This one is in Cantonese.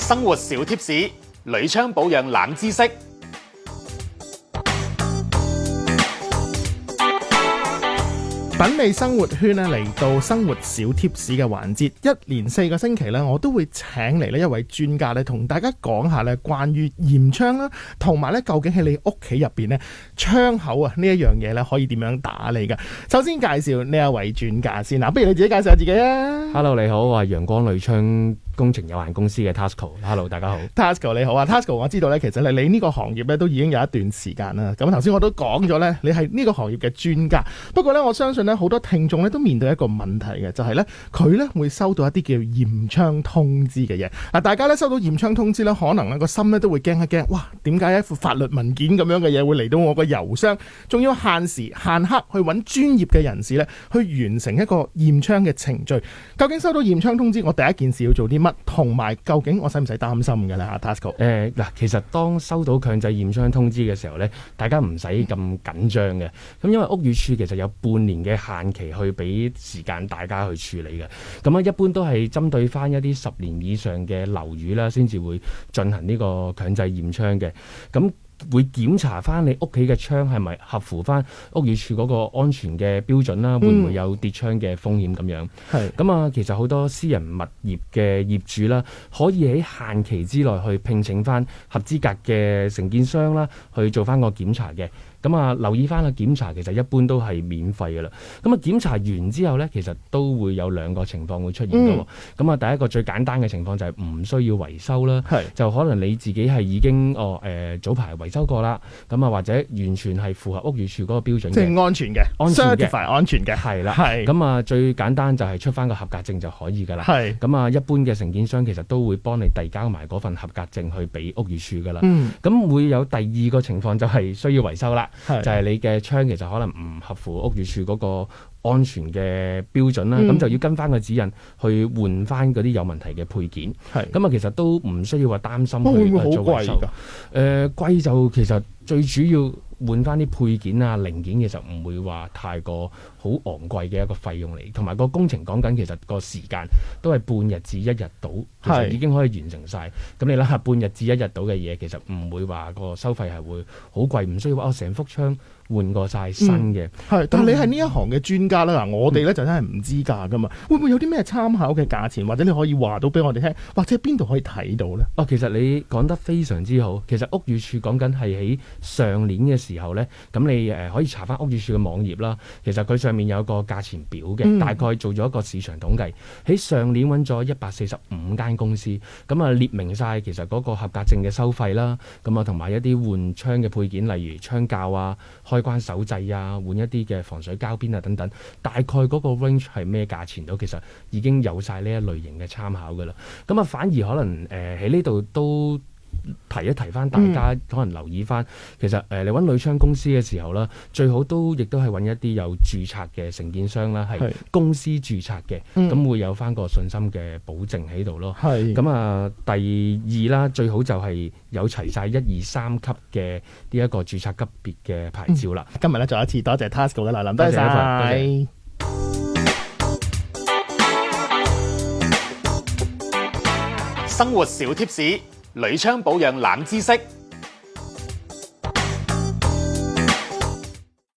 生活小貼士，鋁窗保養冷知識。品味生活圈咧嚟到生活小貼士嘅環節，一連4個星期咧，我都會請嚟呢一位專家咧，同大家講下咧關於驗窗啦，同埋咧究竟喺你屋企入邊咧窗口啊呢一樣嘢咧可以點樣打理嘅。首先介紹呢一位專家先啦，不如你自己介紹下自己啊。Hello， 你好，我係陽光鋁窗工程有限公司嘅 Tasco。Hello， 大家好。Tasco 你好啊 ，Tasco 我知道咧，其實你呢個行業咧都已經有一段時間啦。咁頭先我都講咗咧，你係呢個行業嘅專家。不過咧，我相信咧好多聽眾咧都面對一個問題嘅，就係咧佢咧會收到一啲叫驗窗通知嘅嘢。嗱，大家咧收到驗窗通知咧，可能咧個心咧都會驚一驚，哇！點解一副法律文件咁樣嘅嘢會嚟到我個郵箱？仲要限時限刻去揾專業嘅人士咧去完成一個驗窗嘅程序。究竟收到驗窗通知，我第一件事要做啲乜？同埋究竟我使唔使擔心嘅咧？Tasco 嗱，其實當收到強制驗窗通知嘅時候咧，大家唔使咁緊張嘅。咁因為屋宇署其實有半年嘅限期去俾時間大家去處理嘅。咁啊，一般都係針對翻一啲10年以上嘅樓宇啦，先至會進行呢個強制驗窗嘅。咁會檢查翻你屋企嘅窗係咪合乎翻屋宇署嗰個安全嘅標準啦，會唔會有跌窗嘅風險咁樣？係咁啊，其實好多私人物業嘅業主啦，可以喺限期之內去聘請翻合資格嘅承建商啦，去做翻個檢查嘅。咁啊，留意翻個檢查其實一般都係免費㗎啦。咁啊，檢查完之後呢，其實都會有2個情況會出現嘅。咁啊，第一個最簡單嘅情況就係唔需要維修啦，就可能你自己係已經早排維修過啦。咁啊，或者完全係符合屋宇署嗰個標準嘅，即係安全嘅 certify 安全嘅，係啦。咁啊，最簡單就係出翻個合格證就可以㗎啦。咁啊，一般嘅承建商其實都會幫你遞交埋嗰份合格證去俾屋宇署㗎啦。咁會有第2個情況就係需要維修啦。就係你嘅窗其實可能唔合乎屋宇署嗰個安全嘅標準啦，咁就要跟翻個指引去換翻嗰啲有問題嘅配件。咁啊，其實都唔需要話擔心去做維修。貴就其實最主要換翻啲配件啊零件，其實唔會話太過好昂貴嘅一個費用嚟，同埋個工程講緊其實個時間都係半日至1日到，其實已經可以完成晒。咁你諗下半日至1日到嘅嘢，其實唔會話個收費係會好貴，唔需要話成幅窗換過晒新嘅。但係你係呢一行嘅專家啦，嗱，我哋咧就真係唔知價噶嘛，會唔會有啲咩參考嘅價錢，或者你可以話到俾我哋聽，或者邊度可以睇到咧？其實你講得非常之好。其實屋宇署講緊係喺上年嘅時候咧，咁你可以查翻屋宇署嘅網頁啦。其實佢上面有個價錢表嘅，大概做咗一個市場統計。喺上年揾咗145間公司，咁啊列明晒其實嗰個合格證嘅收費啦，咁啊同埋一啲換窗嘅配件，例如窗鉸啊、開關手掣啊、換一啲嘅防水膠邊啊等等，大概嗰個 range 係咩價錢到，其實已經有晒呢一類型嘅參考噶啦。咁啊反而可能喺呢度都提一提翻大家，可能留意翻，其實你揾鋁窗公司嘅時候啦，最好亦都係揾一啲有註冊嘅承建商啦，係公司註冊嘅，咁會有翻個信心嘅保證喺度咯。咁啊，第2啦，最好就係有齊晒1、2、3級嘅呢一個註冊級別嘅牌照啦。今日咧再一次多謝 Tasco 嘅來臨，多謝晒。生活小貼士，鋁窗保養冷知識。